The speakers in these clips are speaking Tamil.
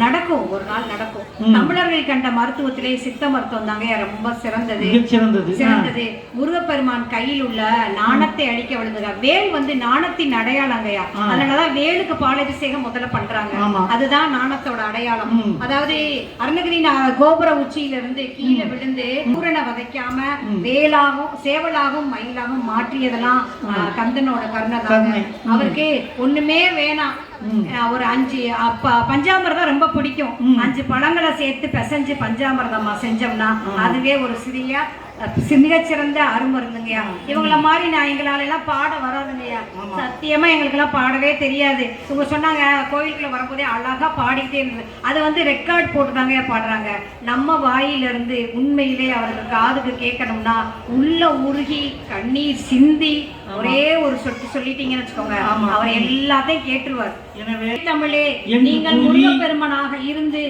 நடக்கும், ஒரு நாள் நடக்கும். தமிழர்கள் கண்ட மருத்துவத்திலே சித்த மருத்துவம் தாங்க ரொம்ப சிறந்தது. முருகப்பெருமான் கையில் உள்ள நாணத்தை அழிக்க விழுந்துங்க. வேல் வந்து நாணத்தின் அடையாளங்கயா. அதனாலதான் வேலுக்கு பாலாபிஷேகம் முதல்ல பண்றாங்க. அதுதான் நாணத்தோட அடையாளம். அதாவது அருணகிரி கோபுர உச்சியிலிருந்து கீழே விழுந்து பூரண வதைக்காம வேலாகவும் சேவலாகவும் மயிலாகவும் மாற்றியதெல்லாம் கந்தனோட கருணை. அவருக்கு ஒண்ணுமே வேணாம், ஒரு 5 பஞ்சாமிரதம் ரொம்ப பிடிக்கும். 5 பழங்களை சேர்த்து பிசைஞ்சு பஞ்சாமிரதமா செஞ்சோம்னா அதுவே ஒரு மிகச்சிறந்த அருமருந்துங்கய்யா. இவங்கள மாதிரி எங்களால எல்லாம் பாட வராதுங்கய்யா. சத்தியமா எங்களுக்கு எல்லாம் பாடவே தெரியாது. இவங்க சொன்னாங்க கோயிலுக்குள்ள வரும்போதே அழகா பாடிக்கிட்டே இருந்தது. அது வந்து ரெக்கார்ட் போட்டுதாங்கய்யா பாடுறாங்க. நம்ம வாயிலிருந்து உண்மையிலே அவருக்கு காதுக்கு கேட்கணும்னா உள்ள உருகி கண்ணீர் சிந்தி ஒரே ஒரு சொல்லிட்டீங்கன்னு வச்சுக்கோங்க, அவர் எல்லாத்தையும் கேட்டுருவார். எனவே தமிழே நீங்கள் முருகப்பெருமானாக இருந்து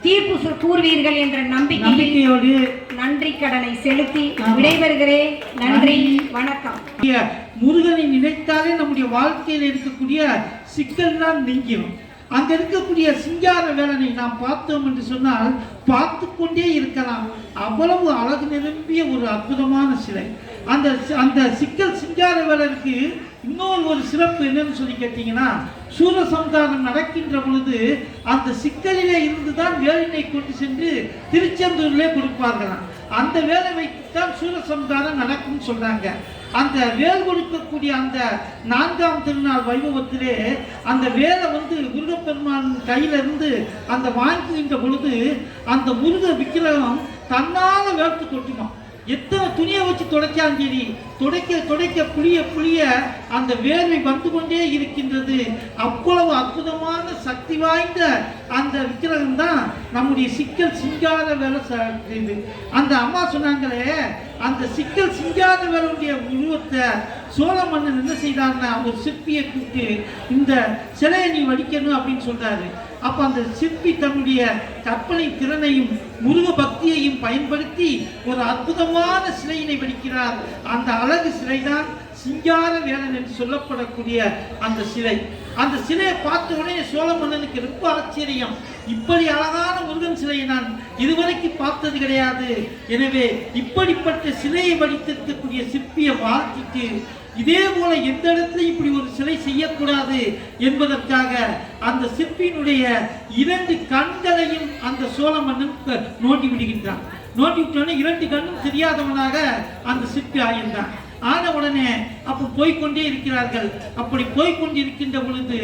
தீர்ப்பு கூறுவீர்கள் என்ற நம்பிக்கையோடு நன்றி கடனை செலுத்தி விடைபெறுகிறேன். நன்றி, வணக்கம். முருகனை நினைத்தாலே நம்முடைய வாழ்க்கையில் இருக்கக்கூடிய சிக்கல் தான் நீங்கிடும். அங்க இருக்கக்கூடிய சிங்கார வேலனை நாம் பார்த்தோம் என்று சொன்னால் பார்த்து கொண்டே இருக்கலாம். அவ்வளவு அழகு நிரம்பிய ஒரு அற்புதமான சிலை. அந்த சிக்கல் சிங்கார வேலனுக்கு இன்னொரு ஒரு சிறப்பு என்னன்னு சொல்லி கேட்டீங்கன்னா, சூரசம்ஹாரம் நடக்கின்ற பொழுது அந்த சிக்கலிலே இருந்துதான் வேலினை கொண்டு சென்று திருச்செந்தூரிலே கொடுப்பார்களாம். அந்த வேலை வைத்துத்தான் சூரசம்ஹாரம் நடக்கும் சொல்றாங்க. அந்த வேல் கொடுக்கக்கூடிய அந்த 4ஆம் திருநாள் வைபவத்திலே அந்த வேலை வந்து முருகப்பெருமான் கையில இருந்து அந்த வாங்குகின்ற பொழுது அந்த முருக விக்கிரகம் தன்னால வேர்த்து கொட்டுமா. எத்தனை துணியை வச்சு துடைக்காலும் சரி, துடைக்க புளிய அந்த வேர்வை வந்து கொண்டே இருக்கின்றது. அவ்வளவு அற்புதமான சக்தி வாய்ந்த அந்த விக்கிரகம் தான் நம்முடைய சிக்கல் சிங்கார வேலை செய்து. அந்த அம்மா சொன்னாங்களே, அந்த சிக்கல் சிங்கார வேலையுடைய உருவத்தை சோழ மன்னன் என்ன செய்தார்னா ஒரு சிற்பியை கூப்பிட்டு இந்த சிலையை நீ வடிக்கணும் அப்படின்னு சொல்றாரு. அப்ப அந்த சிற்பி தன்னுடைய கற்பனை திறனையும் முருக பக்தியையும் பயன்படுத்தி ஒரு அற்புதமான சிலையினை வடிக்கிறார். அந்த அழகு சிலைதான் சிங்கார வேலன் என்று சொல்லப்படக்கூடிய அந்த சிலை. அந்த சிலையை பார்த்த உடனே சோழ மன்னனுக்கு ரொம்ப ஆச்சரியம். இப்படி அழகான முருகன் சிலையை நான் இதுவரைக்கும் பார்த்தது கிடையாது. எனவே இப்படிப்பட்ட சிலையை வடித்திருக்கக்கூடிய சிற்பியை வாழ்த்திட்டு இதே போல எந்த இடத்துல இப்படி ஒரு சிலை செய்யக்கூடாது என்பதற்காக அந்த சிற்பியினுடைய 2 கண்களையும் அந்த சோழ மன்னன் நோண்டி விடுகின்றான். நோண்டி விட்டோடனே 2 கண்ணும் தெரியாதவனாக அந்த சிற்பி ஆகின்றான். ஆன உடனே அப்ப போய்கொண்டே இருக்கிறார்கள். அப்படி போய்கொண்டு இருக்கின்ற பொழுது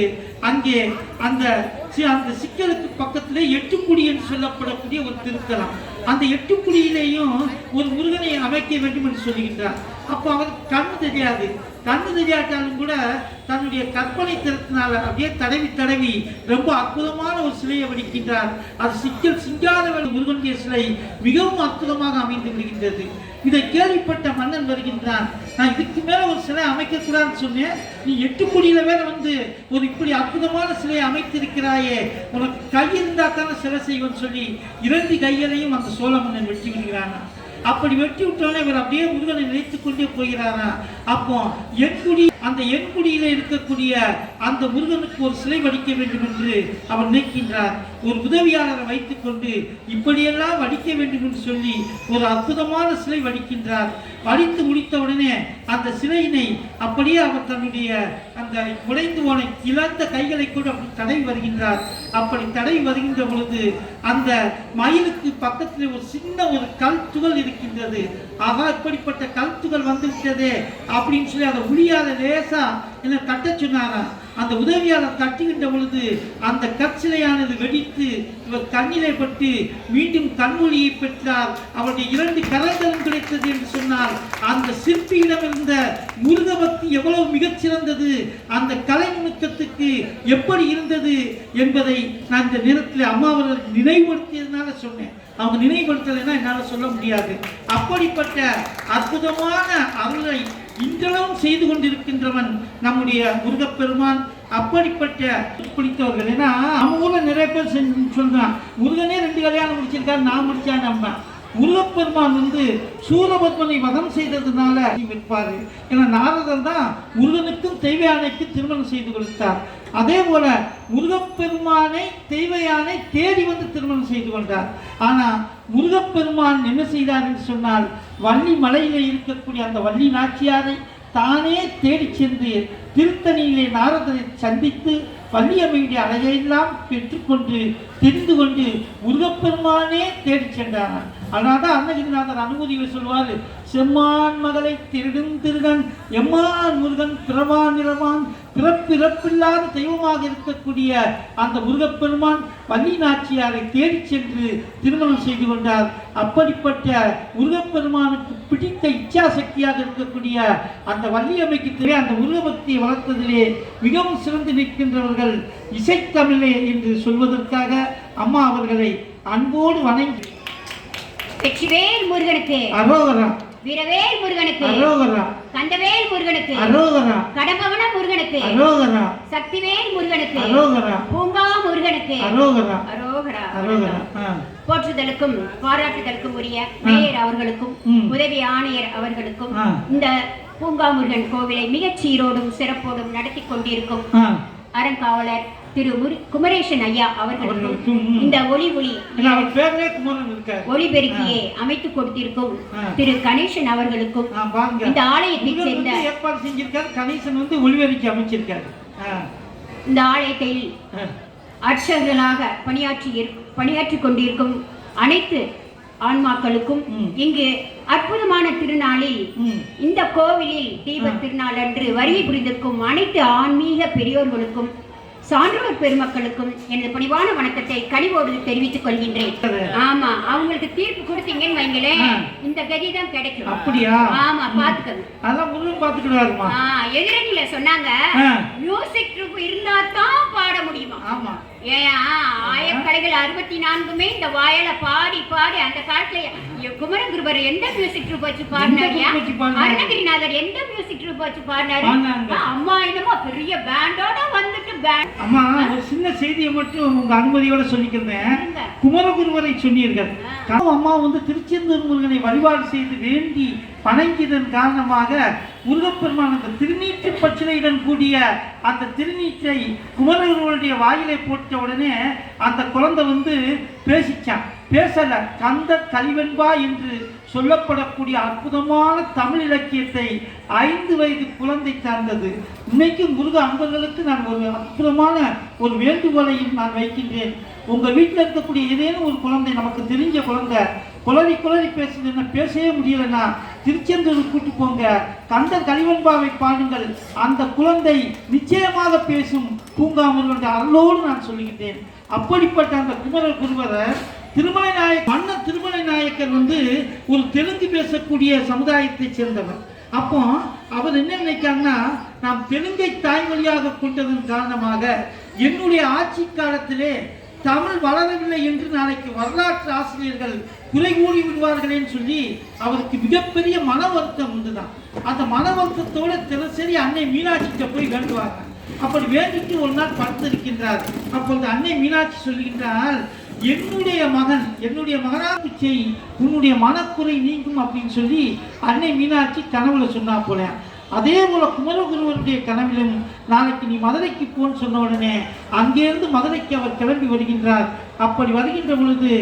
அங்கே அந்த சிக்கலுக்கு பக்கத்திலே 8குடி என்று சொல்லப்படக்கூடிய ஒரு திருத்தலம். அந்த 8குடியிலேயும் ஒரு முருகனை அமைக்க வேண்டும் என்று சொல்லுகின்றார். அப்போ அவருக்கு கண்ணு தெரியாது. கண்ணு தெரியாட்டாலும் கூட தன்னுடைய கற்பனை திறத்தினால அப்படியே தடவி ரொம்ப அற்புதமான ஒரு சிலையை வடிக்கின்றார். அது சிக்கல் சிங்காரவேல் முருகனுடைய சிலை மிகவும் அற்புதமாக அமைந்து விடுகின்றது. இதை கேள்விப்பட்ட மன்னன் வருகின்றான். நான் இதுக்கு மேல ஒரு சிலை அமைக்கக்கூடாதுன்னு சொன்னேன், நீ 8குடியில வேற வந்து ஒரு இப்படி அற்புதமான சிலையை அமைத்திருக்கிறாயே, உனக்கு கை இருந்தா தானே சிலை செய்வோன்னு சொல்லி 2 கைகளையும் அந்த சோழ மன்னன் வெட்டி விடுகிறான். அப்படி வெட்டி விட்டோன்னே இவர் அப்படியே முருகனை நினைத்துக் கொண்டே போகிறாரா. அப்போ அந்த எண்குடியில இருக்கக்கூடிய அந்த முருகனுக்கு ஒரு சிலை வடிக்க வேண்டும் என்று அவர் நினைக்கின்றார். ஒரு உதவியாளரை வைத்துக் கொண்டு இப்படியெல்லாம் வடிக்க வேண்டும் என்று சொல்லி ஒரு அற்புதமான சிலை வடிக்கின்றார். வடித்து முடித்த உடனே அந்த சிலையினை அப்படியே அவர் தன்னுடைய அந்த உடைந்து போன இழந்த கைகளை கூட அப்படி தடவி வருகின்றார். அப்படி தடவி வருகின்ற பொழுது அந்த மயிலுக்கு பக்கத்தில் ஒரு சின்ன ஒரு கல் துகள் இருக்கின்றது. ஆகா, இப்படிப்பட்ட கல் துகள் வந்துவிட்டதே அப்படின்னு சொல்லி அதை உளியாத லேசா என்ன தட்ட சொன்னாரா. அந்த உதவியாளர் தட்டுகின்ற பொழுது அந்த கற்சிலையானது வெடித்து இவர் கண்ணிலே பட்டு மீண்டும் கண்மொழியை பெற்றார். அவருடைய 2 கரங்களும் கிடைத்தது என்று சொன்னால் அந்த சிற்பியிடம் இருந்த முருக பக்தி எவ்வளவு மிகச்சிறந்தது, அந்த கலை நுணுக்கத்துக்கு எப்படி இருந்தது என்பதை நான் இந்த நேரத்தில் அம்மா அவர்கள் நினைவுபடுத்தியதுனால சொன்னேன். அவங்க நினைவுபடுத்தலைன்னா என்னால் சொல்ல முடியாது. அப்படிப்பட்ட அற்புதமான அருளை இன்றளவும் செய்து கொண்டிருக்கின்றவன் நம்முடைய முருகப்பெருமான். அப்படிப்பட்ட பிடித்தவர்கள். ஏன்னா நம்ம ஊர்ல நிறைய பேர் சொல்றான், முருகனே 2 கல்யாணம் முடிச்சிருக்காரு, நான் முடிச்சேன். நம்ம முருகப்பெருமான் வந்து சூரபத்மனை வதம் செய்ததுனால இருப்பாரு. ஏன்னா நாரதர் தான் முருகனுக்கும் தெய்வ யானைக்கும் திருமணம் செய்து கொடுத்தார். அதே போல முருகப்பெருமானை தெய்வ யானை தேடி வந்து திருமணம் செய்து கொண்டார். ஆனா முருகப்பெருமான் என்ன செய்தார் என்று சொன்னால், வள்ளி மலையில இருக்கக்கூடிய அந்த வள்ளி நாச்சியாரை தானே தேடி சென்று திருத்தணியிலே நாரதரை சந்தித்து வள்ளியம்மையுடைய அழகையெல்லாம் பெற்றுக்கொண்டு தெரிந்து கொண்டு முருகப்பெருமானே தேடி சென்றார். அதனால்தான் அருணகிரிநாதர் அனுமதிகளை சொல்வார், செம்மான் மகளை திருடும் திருடன் எம்மான் முருகன் பிறவான் நிறவான் பிறப்பிறப்பில்லாத தெய்வமாக இருக்கக்கூடிய அந்த முருகப்பெருமான் வள்ளி நாச்சியாரை தேடி சென்று திருமணம் செய்து கொண்டார். அப்படிப்பட்ட முருகப்பெருமானுக்கு பிடித்த இச்சாசக்தியாக இருக்கக்கூடிய அந்த வள்ளியம்மைக்கு தெரிய அந்த முருகபக்தியை வளர்த்ததிலே மிகவும் சிறந்து நிற்கின்றவர்கள் இசைத்தமிழே என்று சொல்வதற்காக அம்மா அவர்களை அன்போடு வணங்கி வெற்றிவேல் முருகனுக்கு அரோகரா, வீரவேல் முருகனுக்கு அரோகரா, கந்தவேல் முருகனுக்கு அரோகரா, கடம்பவன முருகனுக்கு அரோகரா, சக்திவேல் முருகனுக்கு அரோகரா, பூங்கா முருகனுக்கு அரோகரா, அரோகரா. அரோகரா. போற்றுதலுக்கும் பாராட்டுதலுக்கும் உரிய மேயர் அவர்களுக்கும் உதவி ஆணையர் அவர்களுக்கும் இந்த பூங்கா முருகன் கோவிலை மிகச் சீரோடும் சிறப்போடும் நடத்தி கொண்டிருக்கும் அறங்காவலர் திரு குமரேசன் ஐயா அவர்களுக்கும் இந்த ஒளிபெருக்கியை அமைத்துக் கொடுத்திருக்கும் திரு கணேசன் அவர்களுக்கும் இந்த ஆலயத்தை சேர்ந்த ஏற்பாடு செஞ்சிருக்காரு. கணேசன் வந்து ஒளிபெருக்கி அமைச்சிருக்காரு. இந்த ஆலயத்தில் அர்ச்சகர்களாக பணியாற்றி கொண்டிருக்கும் அனைத்து ஆன்மாக்களுக்கும் இங்கு அற்புதமான திருநாளில் இந்த கோவிலில் தீப திருநாள் அன்று வருகை புரிந்திருக்கும் அனைத்து ஆன்மீக பெரியோர்களுக்கும் சான்றோர் பெருமக்களுக்கும் எனது பணிவான வணக்கத்தை கனிவோடு தெரிவித்துக் கொள்கின்றேன். ஆமா, அவங்களுக்கு தீர்ப்பு கொடுத்தீங்கன்னு வைங்களேன், இந்த கதி தான் கிடைக்கும். அப்படியா? ஆமா, பாத்துக்கங்க. அதான் முருகன் பாத்துக்கிடுவாருமா. எதிரணியில சொன்னாங்க மியூசிக் ட்ரூப் இருந்தா தான் பாட முடியுமா. ஆமா, ஏன் ஆயக்கலைகள் 64மே இந்த வாயால பாடி பாடி அந்த காலத்துல குமரகுருபர் எந்த மியூசிக் ட்ரூப் வச்சு பாடினாரு, அருணகிரிநாதர் எந்த மியூசிக் ட்ரூப் வச்சு பாடினாரு. அம்மா என்னமோ பெரிய பேண்டோட வந்துட்டு பேண்ட். அம்மா, ஒரு சின்ன செய்தியை மட்டும் உங்க அனுமதியோட சொல்லிக்கிறேன். குமரகுருவரை சொன்னீர்கள். அம்மா வந்து திருச்செந்தூர் முருகனை வழிபாடு செய்து வேண்டி வணங்கியதன் காரணமாக முருகப்பெருமான் அந்த திருநீற்று பச்சிலையுடன் கூடிய அந்த திருநீற்றை குமரகுருவருடைய வாயிலை போட்ட உடனே அந்த குழந்தை வந்து பேசிச்சான். பேசல, கந்த கலிவென்பா என்று சொல்லப்படக்கூடிய அற்புதமான தமிழ் இலக்கியத்தை 5 வயது குழந்தை சார்ந்தது. இன்னைக்கு முருக அன்பர்களுக்கு நான் ஒரு அற்புதமான ஒரு வேண்டுகோளையும் நான் வைக்கின்றேன். உங்க வீட்டில் இருக்கக்கூடிய ஏதேனும் ஒரு குழந்தை, நமக்கு தெரிஞ்ச குழந்தை குளறி பேசுதுன்னா, பேசவே முடியலன்னா திருச்செந்தூர் கூட்டி போங்க, கந்த கலிவென்பாவை பாடுங்கள். அந்த குழந்தை நிச்சயமாக பேசும். பூங்கா முருகனுடைய அருளோடு நான் சொல்லுகின்றேன். அப்படிப்பட்ட அந்த குமரகுருவரை மன்னர் திருமலை நாயக்கர் வந்து ஒரு தெலுங்கு பேசக்கூடிய சமுதாயத்தை சேர்ந்தவர். அப்போ அவர் என்ன நினைக்காங்கன்னா, நாம் தெலுங்கை தாய்மொழியாக கொண்டதன் காரணமாக என்னுடைய ஆட்சி காலத்திலே தமிழ் வளரவில்லை என்று நாளைக்கு வரலாற்று ஆசிரியர்கள் குறை கூறி விடுவார்களேன்னு சொல்லி அவருக்கு மிகப்பெரிய மன வருத்தம் உண்டுதான். அந்த மன வருத்தத்தோட தினசரி அன்னை மீனாட்சிகிட்ட போய் வேண்டுவாங்க. அப்படி வேண்டிட்டு ஒரு நாள் படுத்திருக்கின்றார். அப்பொழுது அன்னை மீனாட்சி சொல்லுகின்றால், என்னுடைய மகனாக செய், உன்னுடைய மனக்குறை நீங்கும் அப்படின்னு சொல்லி அன்னை மீனாட்சி கனவுல சொன்னா போல. அதே போல குமரகுருவருடைய கனவிலும் நாளைக்கு நீ மதுரைக்கு போன்னு சொன்ன உடனே அங்கேருந்து மதுரைக்கு அவர் கிளம்பி வருகின்றார். அப்படி வருகின்ற பொழுது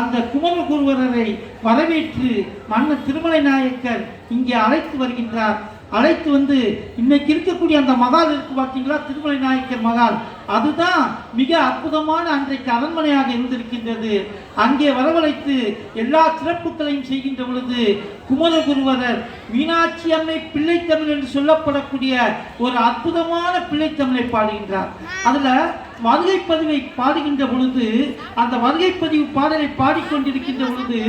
அந்த குமரகுருவரை வரவேற்று மன்னர் திருமலை நாயக்கர் இங்கே அழைத்து வருகின்றார். அழைத்து வந்து இன்னைக்கு இருக்கக்கூடிய அந்த மகால் இருக்கு பார்த்தீங்களா, திருமலை நாயக்கர் மகால், அதுதான் மிக அற்புதமான அன்றைக்கு அரண்மனையாக இருந்திருக்கின்றது. அங்கே வரவழைத்து எல்லா சிறப்புகளையும் செய்கின்ற பொழுது குமரகுருவரர் மீனாட்சி அம்மை பிள்ளைத்தமிழ் என்று சொல்லப்படக்கூடிய ஒரு அற்புதமான பிள்ளைத்தமிழை பாடுகின்றார். அதுல வருகைப்பதிவை பாடுகின்ற பொழுது, அந்த வருகைப்பதிவு பாடலை பாடிக்கொண்டிருக்கின்ற பொழுது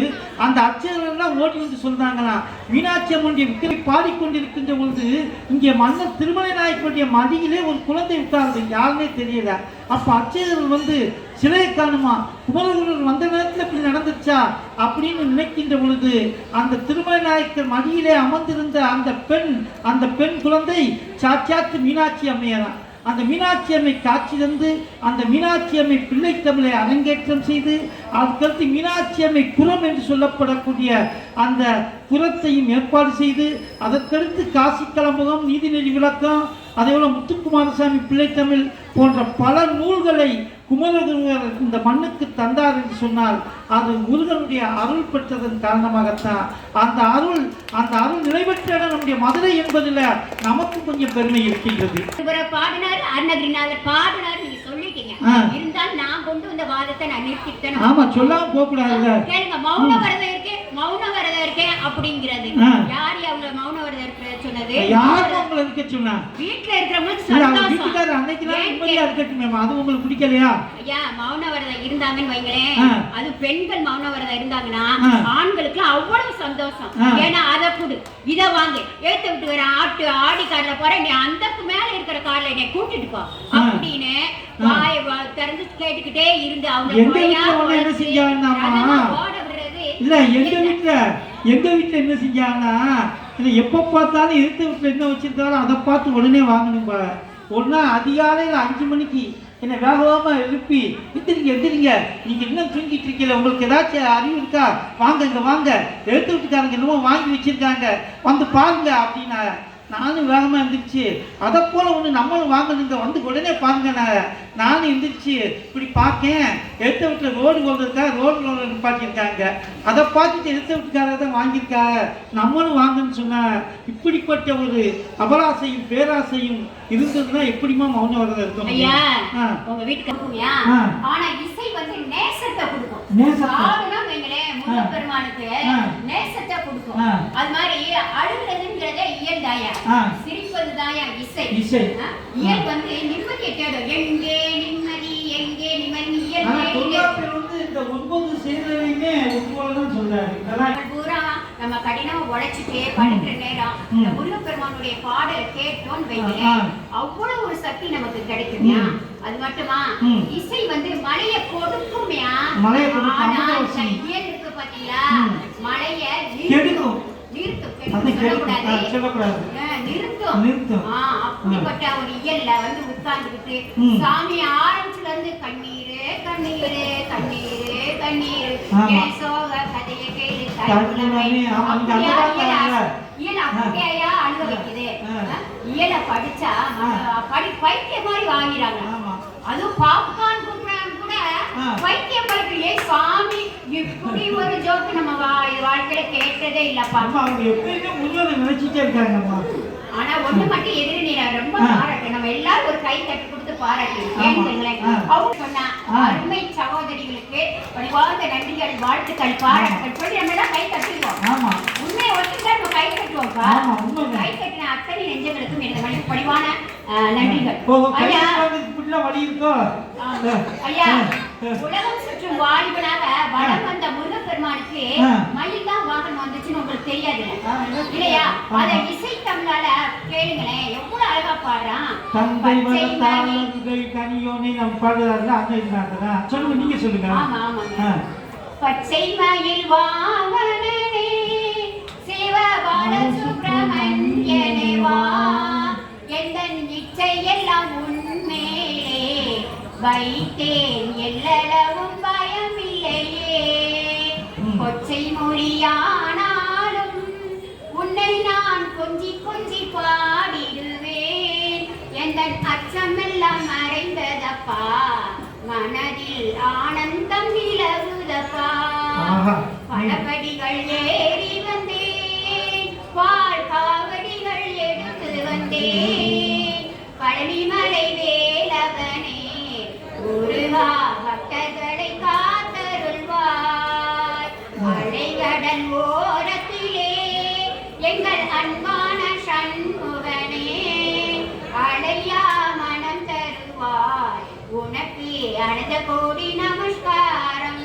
அந்த அர்ச்சகர்கள்லாம் ஓடி வந்து சொல்றாங்களா, மீனாட்சி அம்மனுடைய விக்கிரை பாடிக்கொண்டிருக்கின்ற பொழுது இங்கே மன்னர் திருமலை நாயக்கருடைய மடியிலே ஒரு குழந்தை உட்கார்ந்து, யாருமே தெரியல. அப்ப அர்ச்சகர்கள் வந்து சிலையை காணுமா, குமரகுருவர் வந்த நேரத்தில் இப்படி நடந்துச்சா அப்படின்னு நினைக்கின்ற பொழுது அந்த திருமலை நாயக்கர் மடியிலே அமர்ந்திருந்த அந்த பெண் குழந்தை சாட்சாத்து மீனாட்சி அம்மையாரா. அந்த மீனாட்சி அம்மை காட்சி தந்து அந்த மீனாட்சி அம்மை பிள்ளை தமிழை அரங்கேற்றம் செய்து அதுக்கடுத்து மீனாட்சி அம்மை குரம் என்று சொல்லப்படக்கூடிய அந்த குரத்தையும் ஏற்பாடு செய்து அதற்கடுத்து காசி கலம்பகம் நீதிநெறி விளக்கம் அதேபோல முத்துக்குமாரசாமி பிள்ளைத்தமிழ் போன்ற பல நூல்களை குமரகுருவர் இந்த மண்ணுக்கு தந்தார் என்று சொன்னால் அது முருகனுடைய அருள் பெற்றதன் காரணமாகத்தான். அந்த அருள் நிலைபெற்ற இடம் நம்முடைய மதுரை என்பதில் நமக்கு கொஞ்சம் பெருமை இருக்கின்றது. பாடினார் அருணகிரிநாதர் பாடினார், நீங்க சொல்லிட்டீங்க. இருந்தால் நான் கொண்டு வந்த வாதத்தை நான் நிறுத்திட்டேன். ஆமா, சொல்லாம போக கூடாது. கேளுங்க, மௌன விரதம் இருக்கேன் அப்படிங்கிறது யார் அவங்க மௌன விரதம் இருக்க சொன்னது? யார் உங்களை இருக்க சொன்னா? வீட்டுல இருக்கிறவங்களுக்கு சந்தோஷம். வீட்டுக்காரர் அன்னைக்கு தான் நிம்மதியா இருக்கட்டுமே, அது உங்களுக்கு பிடிக்கலையா? ஐயா, மௌன விரதம் இருந்தாங்கன்னு வைங்களேன், அது பெண்கள் மௌன விரதம் இருந்தாங்கன்னா ஆண்களுக்கு அவ்வளவு சந்தோஷம். ஏன்னா அதை கொடு இதை வாங்க ஏத்த விட்டு வர ஆடி கார்ல போற, நீ அந்த மேல இருக்கிற கார்ல என்னை கூட்டிட்டு போ அப்படின்னு வாய திறந்து கேட்டுக்கிட்டே இருந்து அவங்க என்ன செஞ்சாங்கன்னா இல்ல எங்க வீட்டுல என்ன செஞ்சாங்கன்னா எப்ப பார்த்தாலும் இருக்க வீட்டுல என்ன வச்சிருக்காலும் அதை பார்த்து உடனே வாங்கணும்பா. ஒன்னா அதிகாலையில 5 மணிக்கு என்ன வேகமா எழுப்பி எந்திரிங்க நீங்க இன்னும் தூங்கிட்டு இருக்கீங்க, உங்களுக்கு ஏதாச்சும் அறிவு இருக்கா, வாங்க இங்க வாங்க, எடுத்து விட்டுக்காரங்க என்னமோ வாங்கி வச்சிருக்காங்க வந்து பாருங்க அப்படின்னா நானும் வேகமா எந்திரிச்சு அதை போல ஒண்ணு நம்மளும் வாங்கணுங்க வந்து உடனே பாருங்க. நானும் எந்திரிச்சு இப்படி பார்க்கேன், எடுத்து விட்டு ரோடு நிப்பாட்டியிருக்காங்க, அதை பார்த்துட்டு எடுத்து விட்டுக்காரங்க தான் வாங்கியிருக்காங்க, நம்மளும் வாங்கன்னு சொன்ன. இப்படிப்பட்ட ஒரு அபராசையும் பேராசையும் இருந்ததுன்னா எப்படிமா மௌன விரதம் இருக்கும்? உங்க வீட்டுக்கு ஆனா இசை வந்து நேசத்தை கொடுக்கும். முருகப்பெருமானுக்கு நேசத்தை கொடுக்கும். அது மாதிரி அழுகிறதுங்கிறதே இயல் தாயா, சிரிப்பது தாயா இசை. இயல் வந்து நிம்மதியை தேடும். எங்கே நிம்மதி எங்கே நிம்மதி இயல் இந்த 9 செய்தியுமே ஒவ்வொருவரும் சொல்றாரு. பூரா நம்ம கடினமா உழைச்சிட்டே படிக்கிற நேரம் இந்த முருகப்பெருமானுடைய பாடலை கேட்டோன்னு வைக்கிறேன், அவ்வளவு ஒரு சக்தி நமக்கு கிடைக்கும்யா. அது மட்டுமா இசை வந்து மழைய கொடுக்கும்யா. ஆனா இயல் இருக்கு பாத்தீங்களா, மழைய நிறுத்தும். அப்படிப்பட்ட ஒரு இயல்ல வந்து உட்கார்ந்துகிட்டு சாமி ஆரம்பிச்சுல இருந்து கண்ணீரு கண்ணீரு கண்ணீரு கண்ணீரு சோக கதையை கேளு இயல அப்படியா அழுக வைக்குது. இயல படிச்சா பைத்திய மாதிரி வாங்கிறாங்க. அதுவும் பாப்கார்ன் கொடுக்குறாங்க கூட பைத்தியம் படிக்கிறே. சுவாமி இப்படி ஒரு ஜோக்கு நம்ம வாழ்க்கையில கேட்டதே இல்லப்பா. அவங்க எப்பயுமே முன்னோரை நினைச்சிட்டே இருக்காங்கம்மா. ஆனா ஒண்ணு மட்டும் எதிரி நீரா ரொம்ப பாராட்டு, நம்ம எல்லாரும் ஒரு கை தட்டி கொடுத்து பாராட்டு. அவங்க சொன்னா அருமை சகோதரிகளுக்கு பணிவார்ந்த நன்றிகள் வாழ்த்துக்கள் பாராட்டுகள் சொல்லி நம்ம எல்லாம் கை தட்டிடுவோம். உண்மையை ஒத்துக்கிட்டா நம்ம கை தட்டுவோம்ப்பா. கை தட்டின அத்தனை நெஞ்சங்களுக்கும் எனது பணிவான நன்றிகள். ஐயா, உலகம் சுற்றும் வாலிபனாக வளம் வந்த முருகப்பெருமானுக்கு மயில் தான் வாகனம் வந்துச்சுன்னு உங்களுக்கு தெரியாது இல்லையா? அத இசை தமிழால கேளுங்களேன், எவ்வளவு அழகா பாடுறான். நீங்க சொல்லுங்க. பச்சை மயில் வாகனே சிவபால சுப்பிரமணியனே வா, எந்தன் இச்சை எல்லாம் உன்மேலே வைத்தேன், எல்லளவும் பயமில்லையே. கொச்சை மொழியானாலும் உன்னை நான் கொஞ்சி கொஞ்சி பாடிடுவேன், எந்தன் அச்சமெல்லாம் மறைந்ததப்பா, மனதில் ஆனந்தம் நிலவுதப்பா. பழபடிகள் ஏறி வந்தேன், பால் காவடிகள் எடுத்து வந்தேன், பழனிமலை வேலவனே முருகா பக்தர்களை காத்தருள்வாய். அலைகடல் ஓரத்திலே எங்கள் அன்பான சண்முகனே அழையா மனம் தருவாய், உனக்கு அனந்த கோடி நமஸ்காரம்.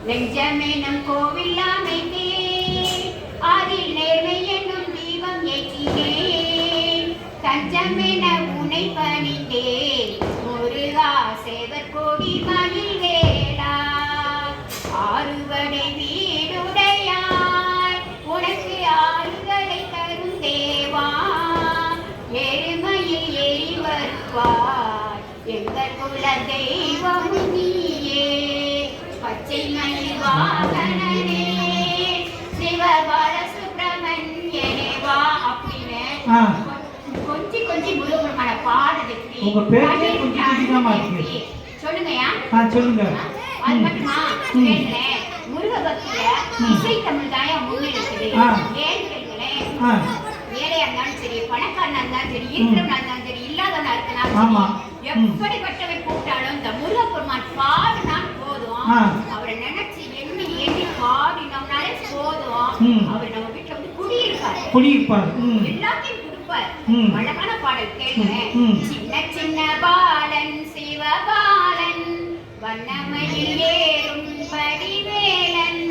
நெஞ்சமெனும் கோவில் அமைத்தேன், அதில் நேர்மை என்னும் தீபம் ஏற்றினேன், தஞ்சமென உனை பணிந்தேன், முருகா சேவர் கோடி மயில் வேளா. ஆறுவடை வீடுடையாய் உனக்கு ஆறுகளை தரும் தேவா, எருமையில் ஏறி வரும் குலதெய்வம் நீயே பச்சை மயில் வாகனனே சிவபால சுப்பிரமணியனே வா அப்படின்னு கொஞ்சி முருகப்பெருமான பாடுறதுக்கு உங்க பேரே கொஞ்சம் அதிகமா இருக்கு. சொல்லுங்கயா. சொல்லுங்க. அது மட்டுமா கேளுங்களேன், முருக பக்தியில இசை தமிழ் தாயா முன்னெடுக்குது. ஏன்னு கேளுங்களேன், ஏழையா இருந்தாலும் சரி, பணக்காரனா இருந்தாலும் சரி, இருக்கிறவனா இருந்தாலும் சரி, இல்லாதவனா இருந்தாலும் எப்படிப்பட்டவன் கூப்பிட்டாலும் இந்த முருகப்பெருமான் பாடினால் போதும், அவரை நினைச்சு எண்ணி எண்ணி பாடினோம்னாலே போதும், அவர் நம்ம வீட்டுல வந்து குடியிருப்பார், எல்லாத்தையும் கொடுப்பார். அழகான பாடல் கேளுங்களேன். சின்ன சின்ன பாலன் சிவபாலன் வண்ணமயில் ஏறும் படிவேலன்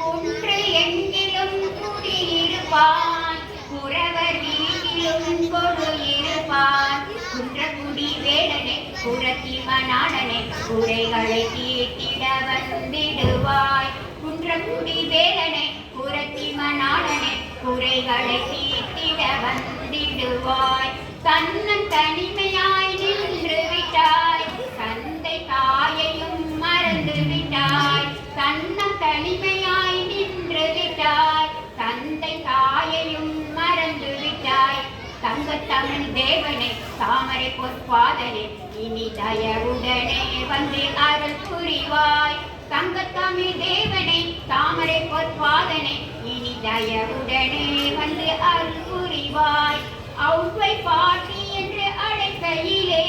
ஒன்று எங்கிலும் குடியிருப்பான் குறவர் வீட்டிலும் கொடு இருப்பான் குன்றக்குடி வேடனே குரத்திமநாடனே குறைகளை தீட்டிட வந்திடுவாய் குன்றக்குடி வேடனே குரத்திமநாடனே குறைகளை தீட்டிட வந்திடுவாய் தன்னன் தனிமையாய் நின்று விட்டாய் தந்தை தாயையும் மறந்து விட்டாய் தன்னம் தனிமையாய் நின்று விட்டாய் தந்தை தாயையும் மறந்து விட்டாய் தங்கத்தமிழ் தேவனே தாமரை பொற்பாதனே இனி தயவுடனே வந்து அருள் புரிவாய் தங்கத்தமிழ் தேவனே தாமரை பொற்பாதனே இனி தயவுடனே வந்து அருள் புரிவாய் அவுவை பாட்டி என்று அழைக்கையிலே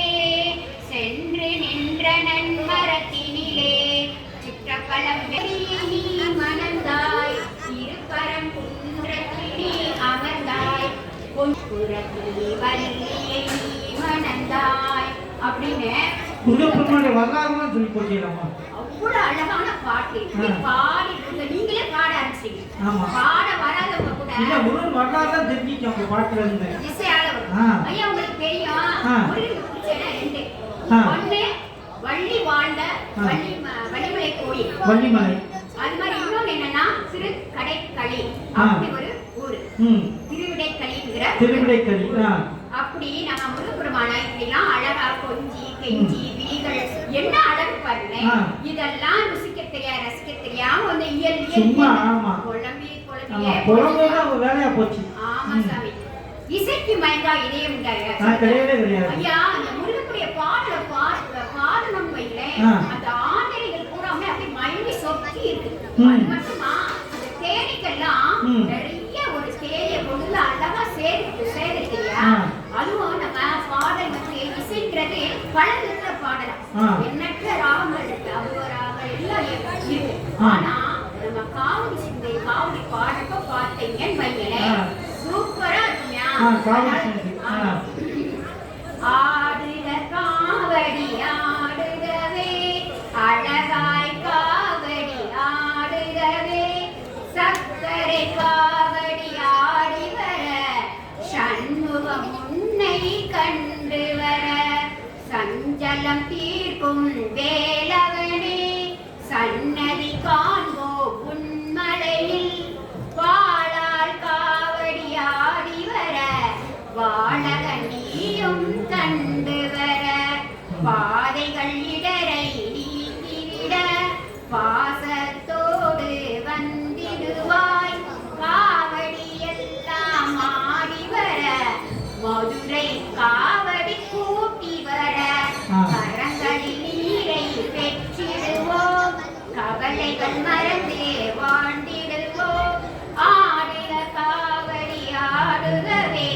சென்று நின்ற நன்மரத்தினிலே சிற்றப்பலம் நீ மணந்தாய் இருபரம் குன்றத்தினி அமர்ந்தாய் பொன்புறத்தினி வள்ளியை நீ மணந்தாய் அப்படின்னு முருகப்பெருமானுடைய வரலாறுலாம் சொல்லி போட்டீங்களாமா. அவ்வளவு அழகான பாட்டு. பாடி நீங்களே பாட ஆரம்பிச்சீங்க. பாட வராதவங்க கூட இல்ல ஒரு வரலாறு தெரிஞ்சிட்டு அவங்க பாட்டுல இருந்து இசையாளர். ஐயா உங்களுக்கு தெரியும், முருகனுக்கு பிடிச்ச ரெண்டு. ஒண்ணு வள்ளி வாழ்ந்த வள்ளிமலை கோயில் வள்ளிமலை. அது மாதிரி இன்னொன்னு என்னன்னா திருக்கடைக்களி அப்படி ஒரு ஊரு. திருவிடைக்களி. அப்படி நம்ம முருகப்பெருமான இப்படிலாம் அழகா கொஞ்சி கெஞ்சி விழிகள் என்ன அழகு பாருங்க. இதெல்லாம் ருசிக்க தெரியாது ரசிக்க தெரியாம வந்து இயல் குழம்பி வேலையா போச்சு. ஆமா சாமி, இசைக்கு மயங்கா இதயம் ஐயா. அந்த முருகனுடைய பாடல பாடணும் வையில அந்த ஆண்டரைகள் பூராமே அப்படி மயங்கி சொக்கி இருக்கு. அது மட்டுமா அந்த தேனிக்கெல்லாம் நிறைய ஒரு தேனியை கொண்டு அழகா சேகரிக்கிறியா. அதுவும் நம்ம பாடல் வந்து இசைக்கிறது பழகிற பாடலாம். எண்ணற்ற ராகங்கள் இருக்கு, அவ்வளவு எல்லாம் இருக்கு. ஆனா நம்ம காவடி சிந்தை காவடி பாடப்ப பார்த்தீங்கன்னு வைங்களேன் சூப்பரா இருக்குமியா. ஆடுக காவடி ஆடுகவே அழகாய் காவடி ஆடுகவே சக்கரை காவடி ஆடி வர சண்முகம் உன்னை கண்டு வர சஞ்சலம் தீர்க்கும் வேலவனே சன்னதி காண்போ உன்மலையில் வாழால் காவடி ஆடி வர வாழக நீயும் கண்டு வர பாதைகள் இடரை நீக்கிவிட பாசத்தோடு வந்திடுவாய் காவடி எல்லாம் ஆடி வர மதுரை காவடி கூட்டி வர கரங்களில் நீரை பெற்றிடுவோம் கவலைகள் மறந்து வாழ்ந்திடுவோம் ஆடிட காவடி ஆடுகவே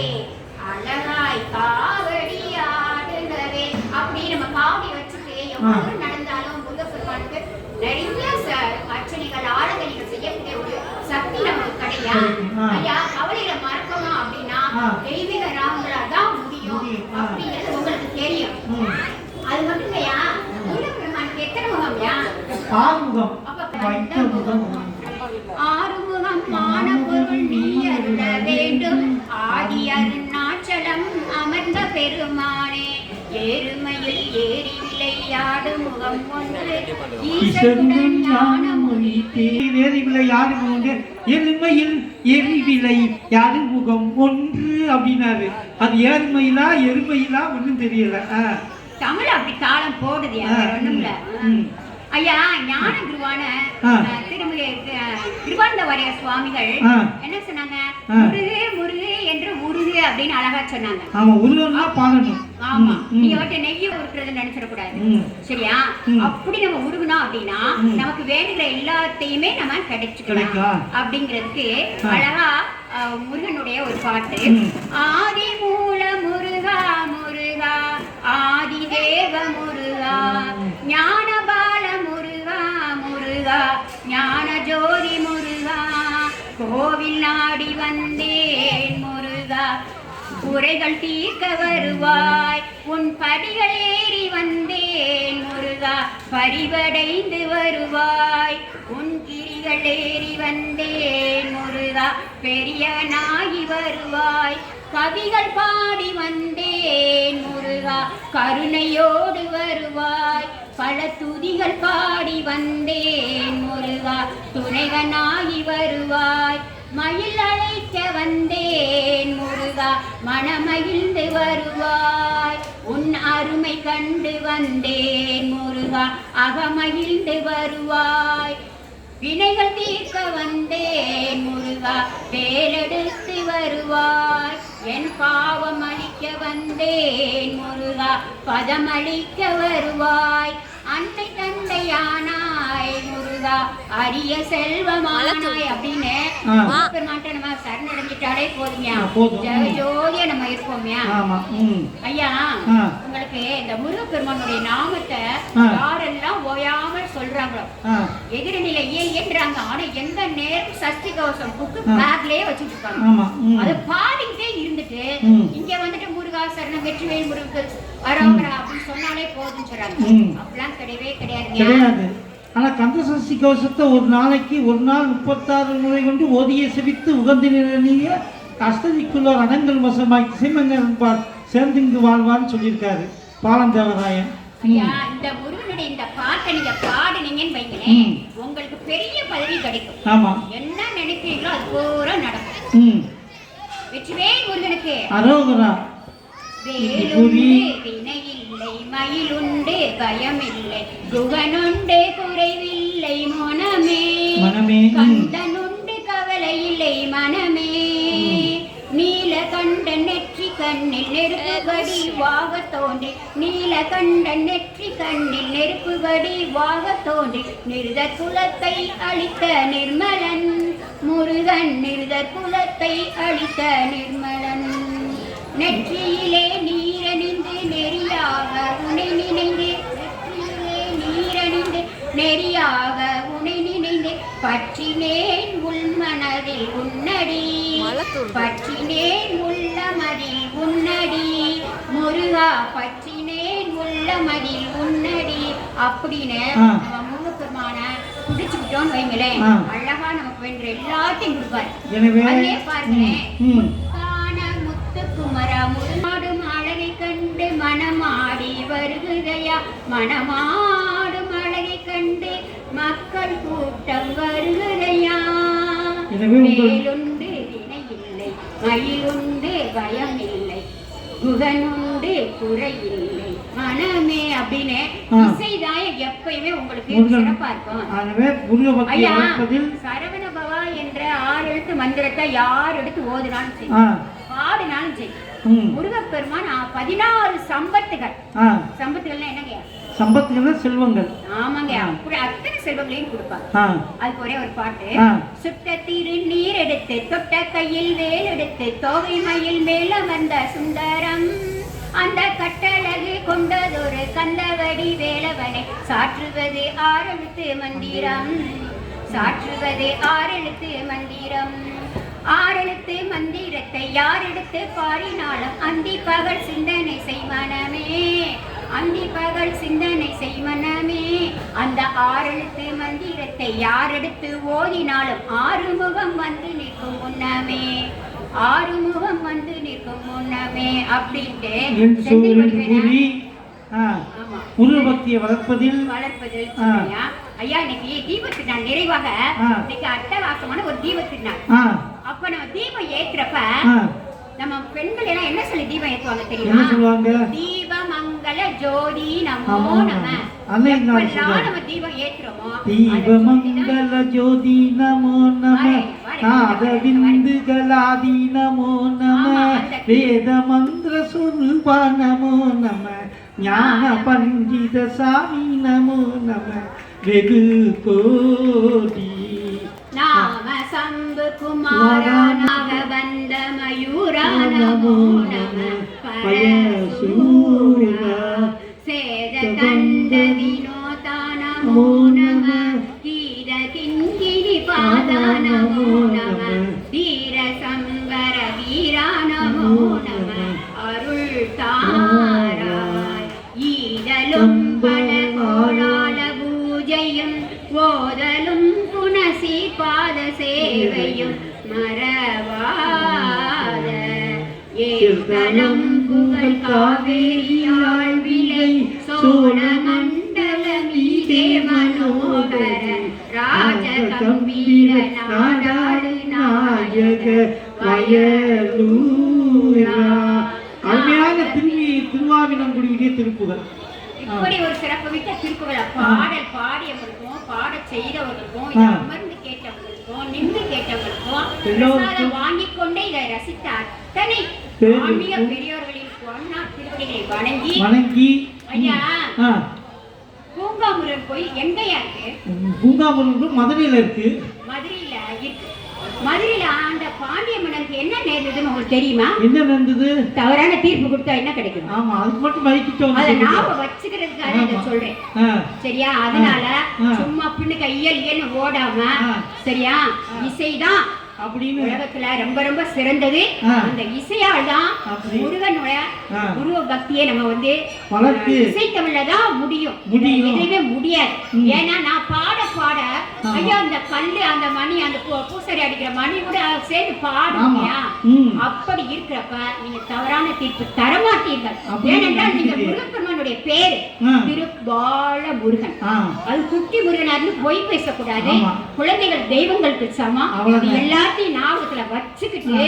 அழகாய் காவடி ஆடுகவே. அப்படி நம்ம காவடி வச்சுட்டு எவ்வளவு நடந்தாலும் முருகப்பெருமானுக்கு நிறைய அர்ச்சனைகள் ஆராதனைகள் செய்யக்கூடிய ஒரு சக்தி நமக்கு கிடையாது. ஐயா கவலையில மறக்கணும் அப்படின்னா தெய்வீக ராகங்களா தான் முடியும் அப்படிங்கிறது உங்களுக்கு தெரியும். அது மட்டும் இல்லையா, முருகப்பெருமானுக்கு எத்தனை முகம்யா? ஆறுமுகம். ஆறுமுகம் மான பொருள் நீ அருள வேண்டும் ஆதி அருணாச்சலம் அமர்ந்த பெருமானே ஏறுமையில் ஏறி விளையாடு முகம் ஒன்று ஈசனுடன் ஞான மொழி ஏறி விளையாடு ஒன்று எருமையில் ஏறி விளையாடு முகம் ஒன்று அப்படின்னாரு. அது ஏறுமையிலா எருமையிலா ஒன்றும் தெரியல. தமிழ் அப்படி தாளம் போடுது வேற ஒண்ணும் இல்ல. ஐயா ஞான குருவான திருவாண்டவரைய சுவாமிகள் என்ன சொன்னாங்க? முருகு முருகு என்று உருகு அப்படின்னு அழகா சொன்னாங்க. ஆமா, உருகுன்னா பாடணும். ஆமா, நீங்க வந்து நெய்ய உருக்குறது நினைச்சிடக்கூடாது. சரியா? அப்படி நம்ம உருகுனோம் அப்படின்னா நமக்கு வேணுங்கிற எல்லாத்தையுமே நம்ம கிடைச்சுக்கலாம் அப்படிங்கிறதுக்கு அழகா முருகனுடைய ஒரு பாட்டு. ஆதி மூல முருகா முருகா, ஆதி தேவ முருகா, ஞானபால முருகா முருகா, ஞான ஜோதி முருகா, கோவில் நாடி வந்தேன் முருகா, குறைகள் தீர்க்க வருவாய், உன் படிகள் ஏறி வந்தேன் முருகா, பரிவடைந்து வருவாய், உன் கிரிகள் ஏறி வந்தேன் முருகா, பெரியனாகி வருவாய், கவிகள் பாடி வந்தேன் முருகா, கருணையோடு வருவாய், பல துதிகள் பாடி வந்தேன் முருகா, துணைவனாகி வருவாய், மயில் அழைக்க வந்தேன் முருகா, மனமகிழ்ந்து வருவாய், உன் அருமை கண்டு வந்தேன் முருகா, அகமகிழ்ந்து வருவாய், வினைகள் தீர்க்க வந்தேன் முருகா, வேலெடுத்து வருவாய், என் பாவம் அழிக்க வந்தேன் முருகா, பதமளிக்க வருவாய், அன்னை தந்தையானாய் முருகா, அரிய செல்வமானாய் அப்படின்னு பெருமாட்ட நம்ம சரணடைஞ்சிட்டாலே போதுங்க, ஜெகஜோதியா நம்ம இருப்போம்யா. ஐயா, உங்களுக்கு இந்த முருகப்பெருமானுடைய நாமத்தை யாரெல்லாம் ஓயாமல் சொல்றாங்களோ எதிர்நிலை ஏன்றாங்க, ஆனா எந்த நேரம் சஷ்டி கவசம் புக்கு பேக்லயே வச்சுட்டு இருக்காங்க. அதை பாடிக்கிட்டே இருந்துட்டு இங்க வந்துட்டு முருகா சரணம் வெற்றிவேல் முருகன் அரோகரா அப்படின்னு சொன்னாலே போதுன்னு சொல்றாங்க. அப்படிலாம் கிடையவே கிடையாது. ஆனா கந்த சஷ்டி கவசத்தை ஒரு நாளைக்கு ஒரு நாள் 36 முறை கொண்டு ஓதியை செவித்து உகந்த நிலைய அஷ்டதிக்குள்ளோர் அடங்கல் வசமாய் திசைமங்கன் சேர்ந்திங்கு வாழ்வான்னு சொல்லியிருக்காரு பாலந்தேவராயன். ஐயா, இந்த முருகனுடைய இந்த பாட்டை நீங்க பாடுனீங்கன்னு வைங்களேன், உங்களுக்கு பெரிய பதவி கிடைக்கும். ஆமா, என்ன நினைக்கிறீங்களோ அது பூரா நடக்கும். வெற்றிவேல் முருகனுக்கு அரோகரா. வேலுண்டு வினையில்லை, மயிலுண்டு பயமில்லை, குகனுண்டு குறைவில்லை மனமே, கந்தனுண்டு கவலை இல்லை மனமே, நீலகண்ட நெற்றி கண்ணில் நெருப்புகடி வாக தோன்றி, நீலகண்ட நெற்றி கண்ணில் நெருப்புகடி வாக தோன்றி, நிருத குலத்தை அழித்த நிர்மலன் முருகன், நிருத குலத்தை அழித்த நிர்மலன், நெற்றியிலே நீரணிந்து நெறியாக உனை நினைந்து, நெற்றியிலே நீரணிந்து நெறியாக உனை நினைந்து, பற்றினேன் உள்மனதில் உன்னடி, பற்றினேன் உள்ளமதில் உன்னடி முருகா, பற்றினேன் உள்ளமதில் உன்னடி அப்படின்னு நம்ம முருகப்பெருமான குடிச்சுக்கிட்டோன்னு வைங்களேன், அழகா நமக்கு வேண்டிய எல்லாத்தையும் கொடுப்பாரு. அதே பாருங்களேன், குமரா முருமாடும் அழகை கண்டு மனமாடி வருகுதையா, மனமாடும் அழகை கண்டு மக்கள் கூட்டம் வருகுதையா, வேலுண்டு வினையில்லை, மயிலுண்டு பயமில்லை, குகனுண்டு குறையில்லை மனமே அப்படின்னு இசைதாய எப்பயுமே உங்களுக்கு சிறப்பா இருக்கும். ஐயா, சரவண பவா என்ற 6 எழுத்து மந்திரத்தை யார் எடுத்து ஓதுனாலும் சரி, பாடினாலும் சரி, முருகப்பெருமான் 16 சம்பத்துகள் என்னங்க? சம்பத்துகள் செல்வங்கள். ஆமாங்க, அப்படி அத்தனை செல்வங்களையும் கொடுப்பாங்க. அதுக்கு ஒரே ஒரு பாட்டு. சுட்ட திரு நீர் எடுத்து தொட்ட கையில் வேல் எடுத்து தோகை மயில் மேல வந்த சுந்தரம், அந்த கட்டழகு கொண்டதொரு கந்தவடி வேலவனை சாற்றுவது 6 எழுத்து மந்திரம், சாற்றுவது 6 எழுத்து மந்திரம், 6 எழுத்து மந்திரத்தை யார் எடுத்து பாடினாலும் அந்தி பகல் சிந்தனை செய்மனமே, அந்தி பகல் சிந்தனை செய்மனமே, அந்த 6 எழுத்து மந்திரத்தை யார் எடுத்து ஓதினாலும் 6 முகம் வந்து நிற்கும் முன்னமே, 6 முகம் வந்து நிற்கும் முன்னமே அப்படின்ட்டு உருவபக்தியை வளர்ப்பதில் ஐயா, இன்னைக்கு தீபத்திருநாள் நான் நிறைவாக இன்னைக்கு அட்டகாசமான ஒரு தீபத்திருநாள். அப்ப நம்ம தீபம் ஏத்துறப்ப நம்ம பெண்கள் எல்லாம் என்ன சொல்லி தீபம் ஏத்துவாங்க தெரியுமா? தீபமங்க மங்கள ஜோதி நமோ நம. அன்னை நாள் எப்பெல்லாம் நம்ம தீபம் ஏற்றுறோமோ தீபமங்கல ஜோதி நமோ நம நாதவிந்துகளாதி நமோ நம வேத மந்திர சுரூபா நமோ நம ஞான பண்டித சாமி நமோ நம வெகு கோடி நாம சம்பு குமாரா நாகவந்த மயூரா நமோ நம பரசூரா சேத கந்த வினோதா நமோ நம கீர கிங்கிரி பாதா நமோ நம தீர சம்பர வீரா நமோ நம அருள் தாராய் ஈதலும் பல கோளாள பூஜையும் ஓதலும் புனசி பாத சேவையும் மறவாத ஏத்தலம் புகழ் காவேரியாள் விலை சோழ மண்டல மீதே மனோகர ராஜ கம்பீர நாடாடு நாயக வயலூரா. அருமையான திருவாவினங்குடியுடைய திருப்புகழ். இப்படி ஒரு சிறப்பு மிக்க திருப்புகளை பாடல் பாடியவர்களுக்கும் பாட செய்தவர்களுக்கும் இதை அமர்ந்து கேட்டவர்களுக்கும் நின்று கேட்டவர்களுக்கும் பிரசாதம் வாங்கிக் கொண்டே இதை ரசித்த அத்தனை ஆன்மீக பெரியோர்களின் பொன்னார் திருவடிகளை வணங்கி ஐயா பூங்காமுரன் கோயில் எங்கயா இருக்கு? பூங்காமுரன் மதுரையில இருக்கு. மதுரையில இருக்கு. மதுரையில அந்த பாண்டிய மன்னனுக்கு என்ன நேர்ந்ததுன்னு உங்களுக்கு தெரியுமா? என்ன நடந்தது? தவறான தீர்ப்பு கொடுத்தா என்ன கிடைக்கும்? ஆமா, அதுக்கு மட்டும் மைக்கிட்டோம். அதை நாம வச்சுக்கிறதுக்காக இதை சொல்றேன். சரியா? அதனால சும்மா பின்னுக்கு இயல் ஓடாம சரியா இசைதான் அப்படின்னு உலகத்துல ரொம்ப ரொம்ப சிறந்தது. அந்த இசையால் தான் முருகனுடைய குரு பக்தியை நம்ம வந்து இசை தமிழ்ல தான் முடியும். எதுவுமே முடியாது. ஏன்னா நான் பாட பாட ஐயா அந்த கல்லு அந்த மணி அந்த பூசரி அடிக்கிற மணி கூட சேர்ந்து பாடுங்க. அப்படி இருக்கிறப்ப நீங்க தவறான தீர்ப்பு தரமாட்டீர்கள். ஏனென்றால் நீங்க முருகப்பெருமானுடைய பேரு திருபால முருகன். அது குட்டி முருகனார்னு பொய் பேசக்கூடாது. குழந்தைகள் தெய்வங்களுக்கு சமம். எல்லாத்தையும் ஞாபகத்துல வச்சுக்கிட்டு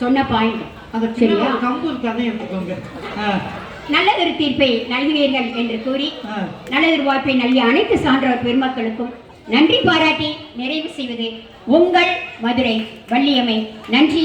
சொன்ன பாயிண்ட் சரியா? நல்லதொரு தீர்ப்பை நல்குவீர்கள் என்று கூறி நல்லதொரு வாய்ப்பை நல்கிய அனைத்து சான்றோர் பெருமக்களுக்கும் நன்றி பாராட்டி நிறைவு செய்வது உங்கள் மதுரை வள்ளியம்மை. நன்றி.